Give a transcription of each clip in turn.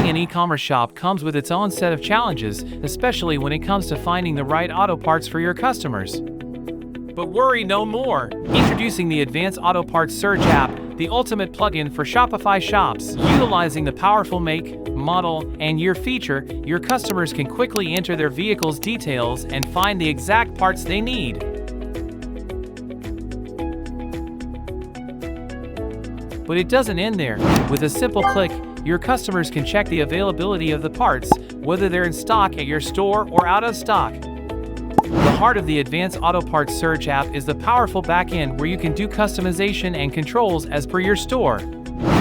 Running an e-commerce shop comes with its own set of challenges, especially when it comes to finding the right auto parts for your customers. But worry no more! Introducing the Advanced Auto Parts Search app, the ultimate plugin for Shopify shops. Utilizing the powerful make, model, and year feature, your customers can quickly enter their vehicle's details and find the exact parts they need. But it doesn't end there. With a simple click, your customers can check the availability of the parts, whether they're in stock at your store or out of stock. The heart of the Advanced Auto Parts Search app is the powerful backend where you can do customization and controls as per your store.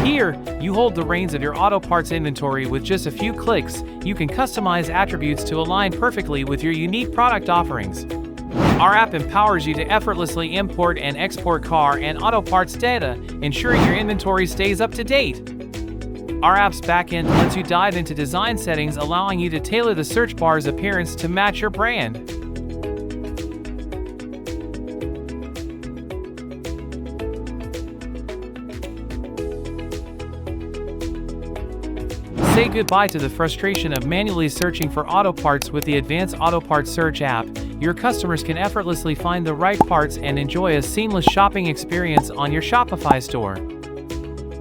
Here, you hold the reins of your auto parts inventory with just a few clicks. You can customize attributes to align perfectly with your unique product offerings. Our app empowers you to effortlessly import and export car and auto parts data, ensuring your inventory stays up to date. Our app's backend lets you dive into design settings, allowing you to tailor the search bar's appearance to match your brand. Say goodbye to the frustration of manually searching for auto parts with the Advanced Auto Parts Search app. Your customers can effortlessly find the right parts and enjoy a seamless shopping experience on your Shopify store.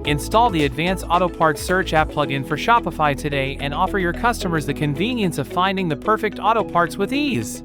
Install the Advanced Auto Parts Search app plugin for Shopify today and offer your customers the convenience of finding the perfect auto parts with ease.